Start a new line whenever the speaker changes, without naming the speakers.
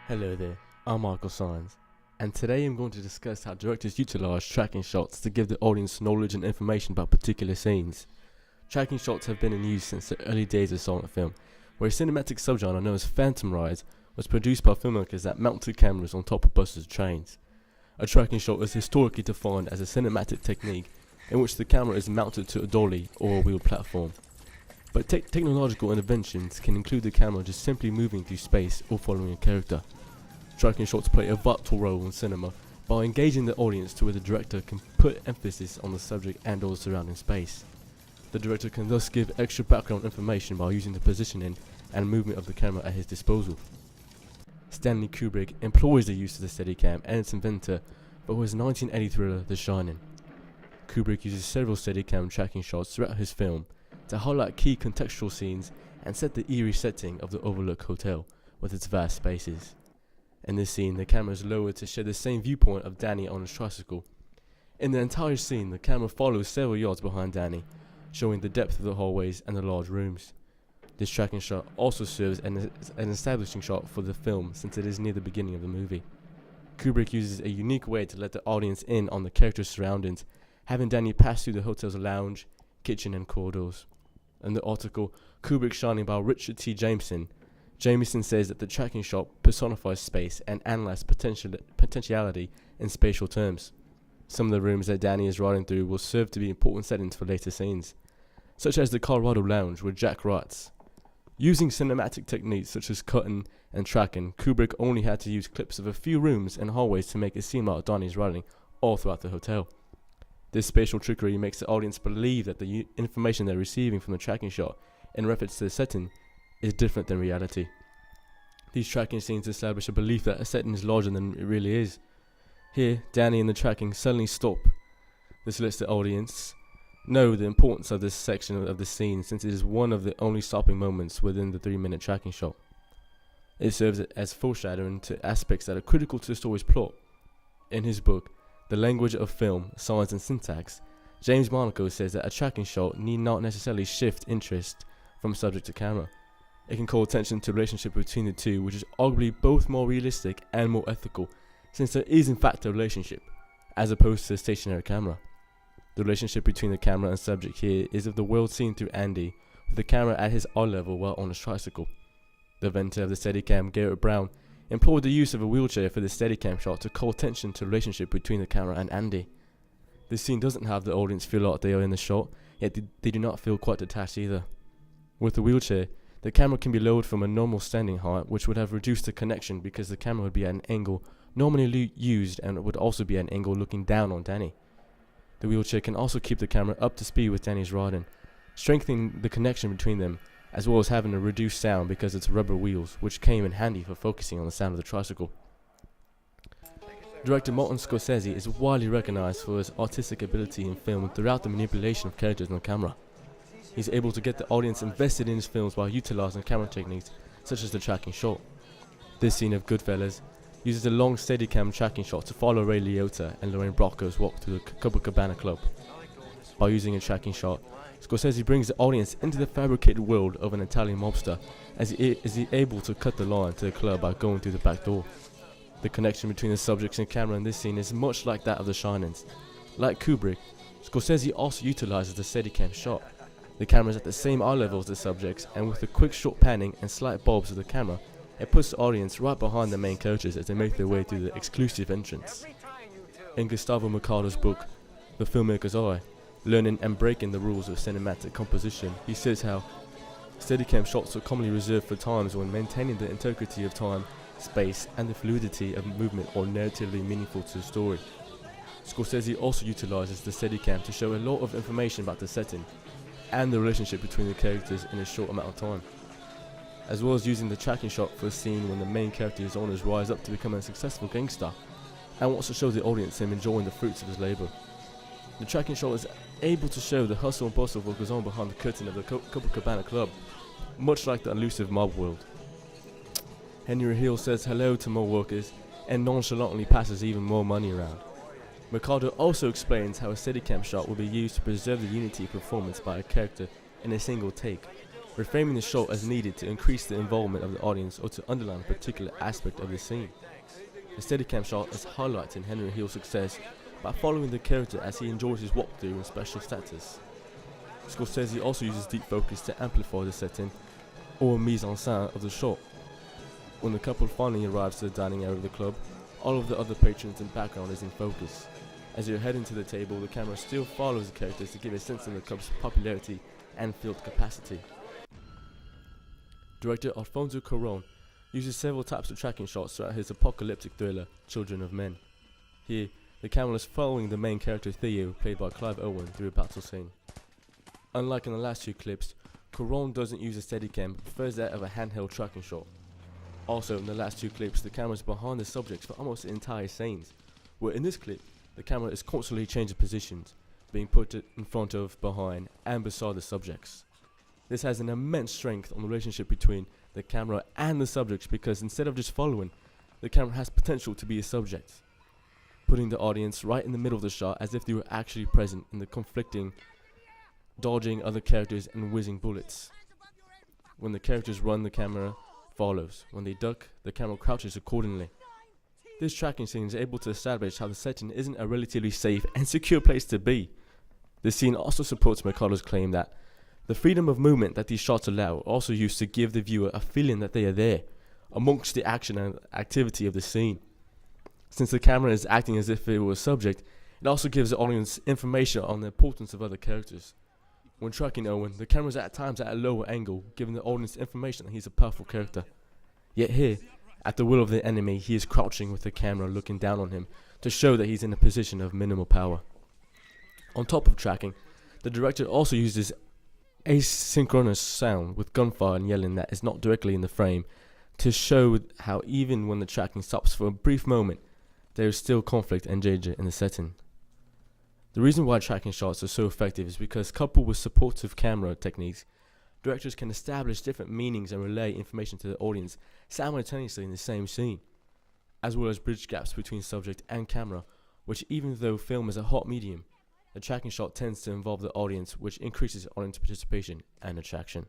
Hello there, I'm Michael Sines, and today I'm going to discuss how directors utilize tracking shots to give the audience knowledge and information about particular scenes. Tracking shots have been in use since the early days of silent film, where a cinematic subgenre known as phantom rides was produced by filmmakers that mounted cameras on top of buses or trains. A tracking shot is historically defined as a cinematic technique in which the camera is mounted to a dolly or a wheeled platform. But technological interventions can include the camera just simply moving through space or following a character. Tracking shots play a vital role in cinema by engaging the audience to where the director can put emphasis on the subject and or the surrounding space. The director can thus give extra background information by using the positioning and movement of the camera at his disposal. Stanley Kubrick employs the use of the Steadicam and its inventor for his 1980 thriller The Shining. Kubrick uses several Steadicam tracking shots throughout his film to highlight key contextual scenes and set the eerie setting of the Overlook Hotel with its vast spaces. In this scene, the camera is lowered to share the same viewpoint of Danny on his tricycle. In the entire scene, the camera follows several yards behind Danny, showing the depth of the hallways and the large rooms. This tracking shot also serves as an establishing shot for the film since it is near the beginning of the movie. Kubrick uses a unique way to let the audience in on the character's surroundings, having Danny pass through the hotel's lounge, kitchen and corridors. In the article Kubrick Shining by Richard T. Jameson says that the tracking shot personifies space and analyzes potentiality in spatial terms. Some of the rooms that Danny is riding through will serve to be important settings for later scenes, such as the Colorado Lounge where Jack writes. Using cinematic techniques such as cutting and tracking, Kubrick only had to use clips of a few rooms and hallways to make it seem like Danny's riding all throughout the hotel. This spatial trickery makes the audience believe that the information they're receiving from the tracking shot in reference to the setting is different than reality. These tracking scenes establish a belief that a setting is larger than it really is. Here, Danny and the tracking suddenly stop. This lets the audience know the importance of this section of the scene, since it is one of the only stopping moments within the 3-minute tracking shot. It serves as foreshadowing to aspects that are critical to the story's plot. In his book, The Language of Film, Science and Syntax, James Monaco says that a tracking shot need not necessarily shift interest from subject to camera. It can call attention to the relationship between the two, which is arguably both more realistic and more ethical, since there is in fact a relationship, as opposed to a stationary camera. The relationship between the camera and subject here is of the world seen through Andy, with the camera at his eye level while on his tricycle. The inventor of the Steadicam, Garrett Brown, employed the use of a wheelchair for the Steadicam shot to call attention to the relationship between the camera and Andy. This scene doesn't have the audience feel like they are in the shot, yet they do not feel quite detached either. With the wheelchair, the camera can be lowered from a normal standing height, which would have reduced the connection because the camera would be at an angle normally used and it would also be at an angle looking down on Danny. The wheelchair can also keep the camera up to speed with Danny's riding, strengthening the connection between them, as well as having a reduced sound because it's rubber wheels, which came in handy for focusing on the sound of the tricycle. Director Martin Scorsese is widely recognized for his artistic ability in film throughout the manipulation of characters on camera. He's able to get the audience invested in his films by utilizing camera techniques such as the tracking shot. This scene of Goodfellas uses a long Steadicam tracking shot to follow Ray Liotta and Lorraine Bracco's walk through the Copacabana Club. By using a tracking shot, Scorsese brings the audience into the fabricated world of an Italian mobster, as he is able to cut the line to the club by going through the back door. The connection between the subjects and camera in this scene is much like that of The Shinings. Like Kubrick, Scorsese also utilizes the Steadicam shot. The camera is at the same eye level as the subjects, and with a quick short panning and slight bobs of the camera, it puts the audience right behind the main characters as they make their way through the exclusive entrance. In Gustavo Mercado's book, The Filmmaker's Eye, Learning and Breaking the Rules of Cinematic Composition, he says how Steadicam shots are commonly reserved for times when maintaining the integrity of time, space, and the fluidity of movement are narratively meaningful to the story. Scorsese also utilizes the Steadicam to show a lot of information about the setting and the relationship between the characters in a short amount of time, as well as using the tracking shot for a scene when the main character is on his rise up to become a successful gangster and wants to show the audience him enjoying the fruits of his labor. The tracking shot is able to show the hustle and bustle of what goes on behind the curtain of the Copacabana Club, much like the elusive mob world. Henry Hill says hello to more workers and nonchalantly passes even more money around. Mercado also explains how a Steadicam shot will be used to preserve the unity of performance by a character in a single take, reframing the shot as needed to increase the involvement of the audience or to underline a particular aspect of the scene. The Steadicam shot is highlighting Henry Hill's success by following the character as he enjoys his walkthrough and special status. Scorsese also uses deep focus to amplify the setting or mise-en-scène of the shot. When the couple finally arrives to the dining area of the club, all of the other patrons and background is in focus. As you're heading to the table, the camera still follows the characters to give a sense of the club's popularity and field capacity. Director Alfonso Cuarón uses several types of tracking shots throughout his apocalyptic thriller, Children of Men. Here, the camera is following the main character Theo, played by Clive Owen, through a battle scene. Unlike in the last two clips, Cuarón doesn't use a Steadicam but prefers that of a handheld tracking shot. Also, in the last two clips, the camera is behind the subjects for almost the entire scenes, where in this clip, the camera is constantly changing positions, being put in front of, behind, and beside the subjects. This has an immense strength on the relationship between the camera and the subjects because instead of just following, the camera has potential to be a subject, putting the audience right in the middle of the shot as if they were actually present in the conflicting, dodging other characters and whizzing bullets. When the characters run, the camera follows. When they duck, the camera crouches accordingly. This tracking scene is able to establish how the setting isn't a relatively safe and secure place to be. This scene also supports Mercado's claim that the freedom of movement that these shots allow are also used to give the viewer a feeling that they are there, amongst the action and activity of the scene. Since the camera is acting as if it were a subject, it also gives the audience information on the importance of other characters. When tracking Owen, the camera is at times at a lower angle, giving the audience information that he's a powerful character. Yet here, at the will of the enemy, he is crouching with the camera looking down on him to show that he's in a position of minimal power. On top of tracking, the director also uses asynchronous sound with gunfire and yelling that is not directly in the frame to show how even when the tracking stops for a brief moment, there is still conflict and danger in the setting. The reason why tracking shots are so effective is because, coupled with supportive camera techniques, directors can establish different meanings and relay information to the audience simultaneously in the same scene, as well as bridge gaps between subject and camera, which, even though film is a hot medium, the tracking shot tends to involve the audience, which increases audience participation and attraction.